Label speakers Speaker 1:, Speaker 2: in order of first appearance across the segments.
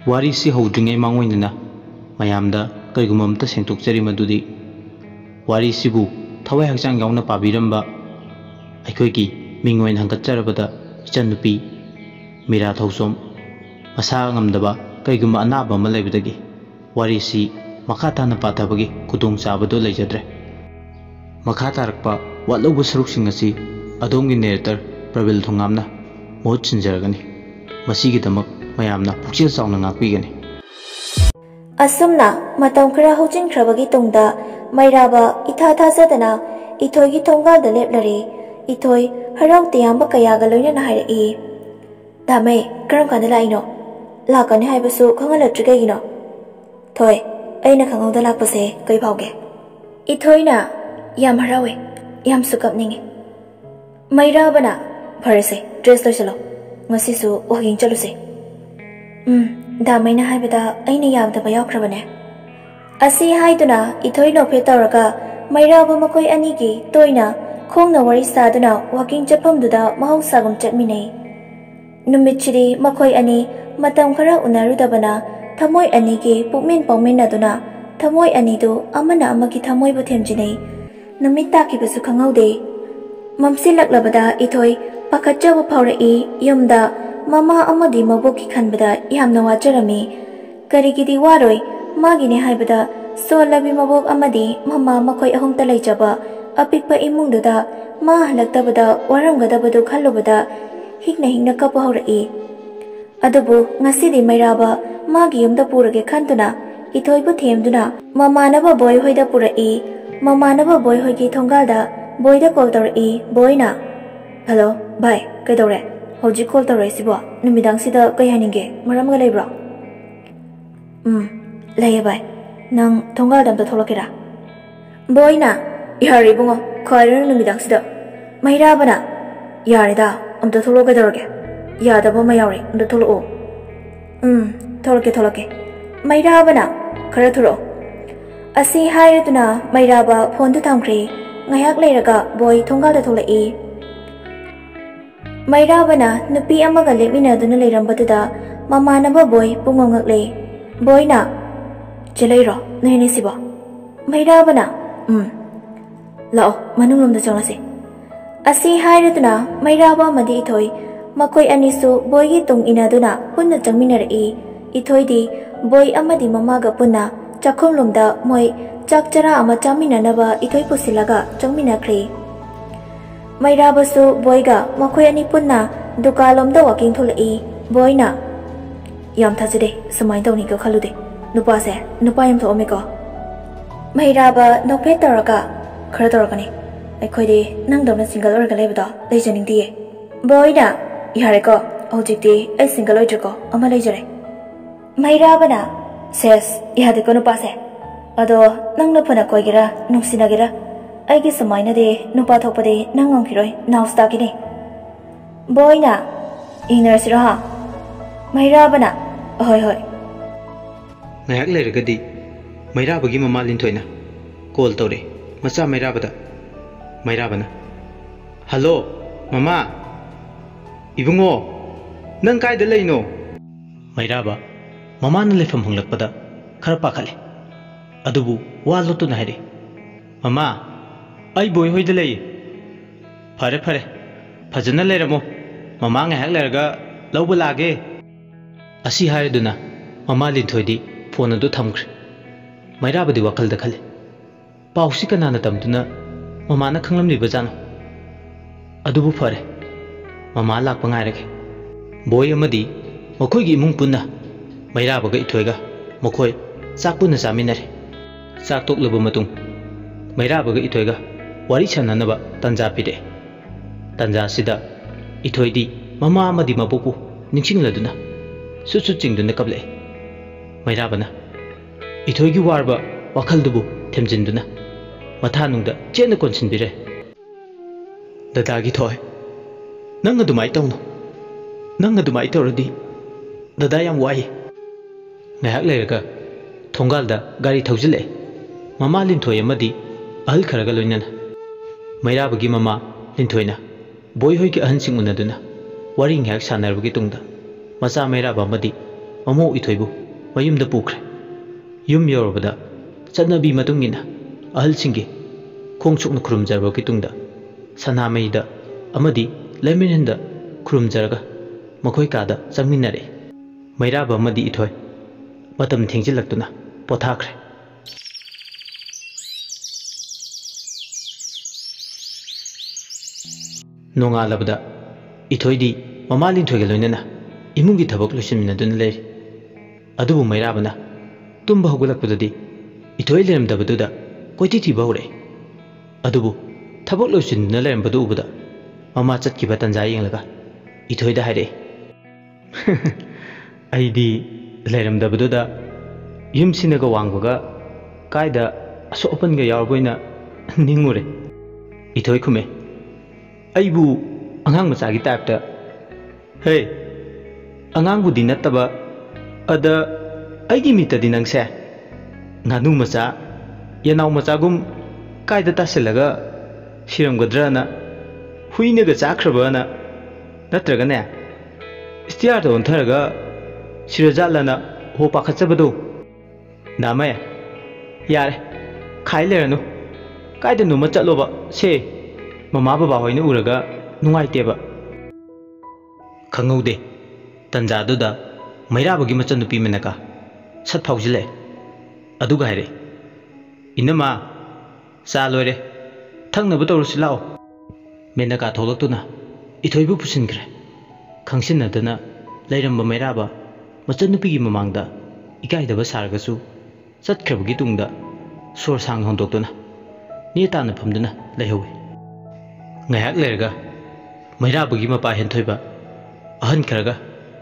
Speaker 1: wari si hodringai mangoinina mayamda kaiguma amta sengtokjari madudi wari sibu thawai hakchang yauna pabiramba aikhoigi mingoin hangatjarabada ichannupi mira THOKCHOM masa ngamdaba kaiguma anaba ama leibadagi wari si makha tana pathabagi kudong chabado leijadre makha tarakpa watlobu saruksing asi adongi narrator PRABIL THONGAMna mohut sinjaragani masigi damak mayamna pukchil sauna ngakpigani
Speaker 2: asumna matam khara hojin khrabagi tungda MIRA itha thajadana Ethoi gi thongal da leplari Ethoi harau tiyamba kayaga loina na hairi dame karam kan la ino la kan hai basu khangal trige gino thoi aina khangau da la pase kai phauge Ethoi na yam harawe yam sukap ningi MIRA bana farase dress lo chalo ngasi su walking chaluse dame na hai bada aina yam da bayaw khrabane asi haiduna Ethoi no phe tawraga MIRA makoi ani gi toina khongna wari saduna walking chapam duda mahausagum chatminai numitchiri makoi ani matam khara unarudabana thamoi ani gi pukmin pawmin aduna thamoi ani du amana amagi thamoi bu themjinai numita ki basu khangaude mamsilaklabada Ethoi pakhachabu phaurai yumda mama amadi maboki khanbada yamna wajarami karigidi waroi magine haibada Solabi mabok amadi mama makoi ahong talay jaba apikpa imung duda ma halaktabada waramgadabadu khalubada hikna kapahurai adubu ngasidi MIRA magi yumda purage khantuna Ethoi bu themduna mamanaba boy hoida purai mamanaba boy hoigi thongalda boyda call tawrai boyna hello bye kaidore hoji call tawrai sibo numidang sida kai haninge maramga leibro laye bye nang thongal dam da tholokera boyna yari bungo khairu numidang sida MIRA bana yarida amta thologa dorge yada ba mayawri amta tholo tholoke MIRA bana khara thuro asi hairuduna MIRA phone du thamkhri ngayak leiraga boy thongal da tholai MIRA bana nupi amaga lemina duna leirambatuda mamanaba boy pungongak le boyna Jelairo, nene siba. MIRA bana. Lao, manungum da chonglase. Asi hairaduna MIRA madi Ethoi makoi anisu boy gi tung inaduna punna changminari Ethoi di boy amadi mamaga punna chakhonglumda moi chakchara ama chaminanaba Ethoi pusilaga changminakri. MIRA basu boy ga makoi ani punna dukalomda walking tholai boyna yam thajade samai tawni ka khalude nupa se nupa yam tho meko MIRA nokpe taraga khara taragani aikhoi de nang dona single orga lebada leijaning die boyna yare ko hojikti ai single oijko ama leijare MIRA na ses yade ko nupa se ado nang na phana koigira nungsinagira aigi samaina de nupa thopade nang ngongkhiroi nausta kini boyna ingrasira ha MIRA na hoi
Speaker 1: ngayak leiragadi MIRA bagi mama lintoina call tawre macha MIRA bana hello mama ibungo nang kai da leino MIRA mama na lefam hanglakpada khara pakhale adubu wa lotu na hare mama ai boy hoi da lei fare fajana leiramo mama ngayak leiraga lawba lage asi haiduna mama lintoidi phone adu thamkhre MIRA badi wakal da khale pausi kanana tamduna mama na khanglamli bajano adubu fare mama lak pangairage boy amadi makoi gi imung punna MIRA baga Ethoi ga makoi chak punna chaminare chak toklaba matung MIRA baga Ethoi ga wari chananaba tanja pide tanja sida Ethoi di mama amadi mabuku ningsingladuna susu chingduna kable MIRA bana Ethoi gi warba wakhaldubu themjinduna mathanungda chena konsinbire dada gi thoi nang adumai tawno nang adumai tawradi dada yam wai ngayak leiraga thongalda gari thaujile mama linthoi amadi ahal kharaga loinana MIRA bagi mama linthoina boy hoi gi ahan sing unaduna wari ngayak sanarbagi tungda macha MIRA amadi mamo Ethoi bu mayumda pukre yum yorobada chanabi matungina ahalsingi khongchukna khurumjarba kitungda sanameida amadi leminenda khurumjarga makhoi kada changminare mairaba amadi ithoi matam thengjilaktuna pothakre nongalabada ithoidi mama linthoi ga loinana imungi thabak losinminaduna leri adubu mairabana tumba hogulakpadadi ithoi leramdabaduda koiti thiba hore adubu thabak losinna lerambadu ubada mama chatkiba tanja yenglaga ithoida haire aidi leramdabaduda yumsinaga wangbaga kaida asopanga yarboina ningure ithoi khume aibu angang macagi type hey angang budi nattaba ada aigi mitadi nangse nganu macha yanau machagum kaida tasilaga siramgadrana huinaga chakrabana natragane stiar to ontharaga sirajalana ho pakhatchabadu namay yare khaileranu kaida numa chaloba se mama baba hoina uraga nungaiteba khangaude tanjaduda mairabagi machanupi menaka sat phaujile aduga haire inama sa loire thangnabu tawrusi lao menaka tholaktuna ithoibu pusinkre khangsinadana leiramba mairaba machanupigi mamangda ikaidaba sargasu satkrabagi tungda sor sang hondoktuna nietana phamduna leihowe ngayak lerga mairabagi mapa henthoiba ahan kharaga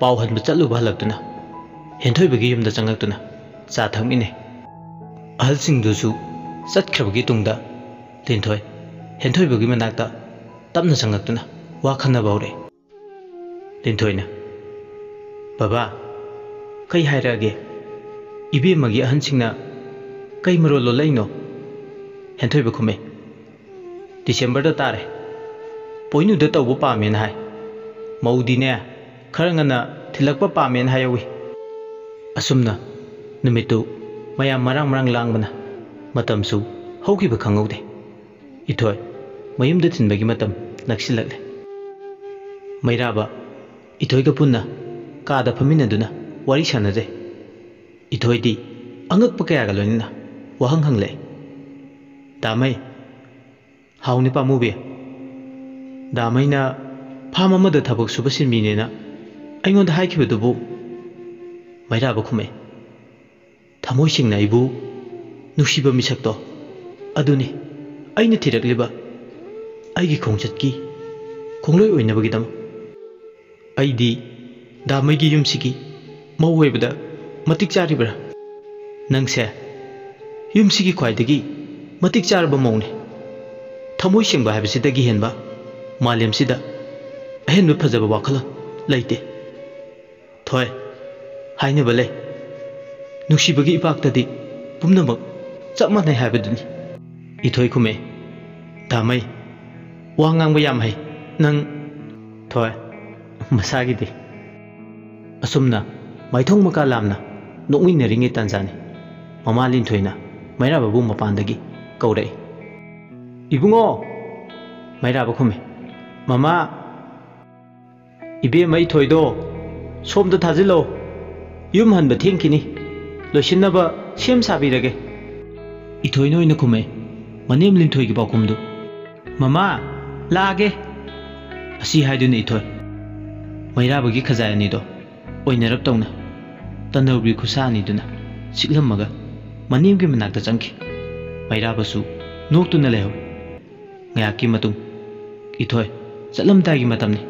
Speaker 1: pau hanba chatluba halaktuna henthoibagi yumda changaktuna cha thangine ahal singdusu satkrabagi tungda linthoi henthoibagi manakta tapna changaktuna wa khanaba hore linthoi baba kai hairage ibe magi ahan singna kai maro lo leino henthoiba khume December da tare poinu da tawbu pamen hai maudine kharangana thilakpa pamen hayawi asumna numitu mayam marang langbana matamsu haukiba khangaude ithoi mayumda thinbagi matam naksilakle mairaba ithoi ga punna kada phaminaduna wari sanaje ithoi di angakpa kaya ga loinina wahang hangle damai hauni pamubi damaina phama mada thabak suba sinminena aingonda haikibadubu mairaba khume thamoi singna ibu nushiba misakto aduni aina thirakliba aigi khongchatki khongloi oinabagidam aidi damaigi yumsiki mawwebada matik charibra nangse yumsiki khwaidagi matik charba maune thamoi singba habisidagi henba malemsida ahenba phajaba wakhala laite thoi hainaba lei nushibagi ipaktadi pumnamak chapmanai habaduni ithoi khume damai wangangba yam hai nang thoi masagidi asumna maithong maka lamna nokminnaringe tanjani mama linthoina mairaba bu mapandagi kaurai ibungo mairaba khume mama ibe mai thoido somda thajilo yum hanba thengkini loisinaba sem sabirage ithoi noina khume manem linthoi gi bakumdu mama lage asi haiduna ithoi mairaba gi khajayani do oinarap tawna tanawbi khusani duna siklamaga manem gi manakta changki mairaba su noktuna leho ngayaki matung ithoi chatlamdagi matamni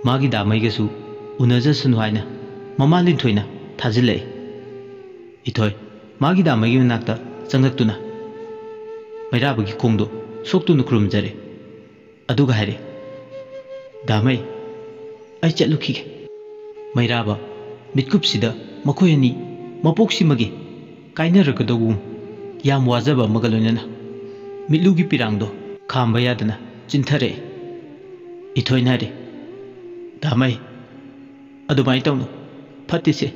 Speaker 1: magi damai ga su unajasanu haina mama linthoina thajile ithoi magi damai gi manakta changaktuna mairaba gi khongdo soktuna khurumjare aduga haire damai ai chatluki mairaba mitkupsida makoyani mapoksima gi kainaragadogum yam wajaba magaloinana mitlugi pirangdo khamba yadana chinthare ithoi nare damai adumai tawno phatise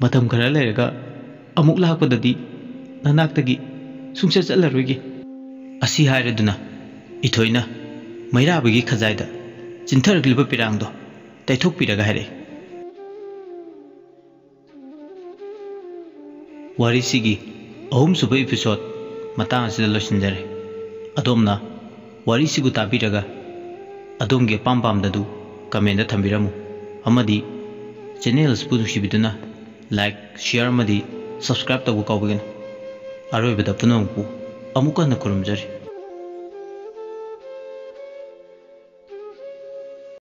Speaker 1: matam khara leiraga amuk lakpadadi nanaktagi sungsa chatlaroige asi hairaduna ithoina mairabagi khajaida chintharagliba pirangdo taithokpiraga haire warisigi ahum suba episode matang asida losinjare adomna warisigu tabiraga adomge pampamdadu comment da thambiramu amadi channel spu nushibiduna like share amadi subscribe tabu kawbegen aroibada punampu amuka na kurumjari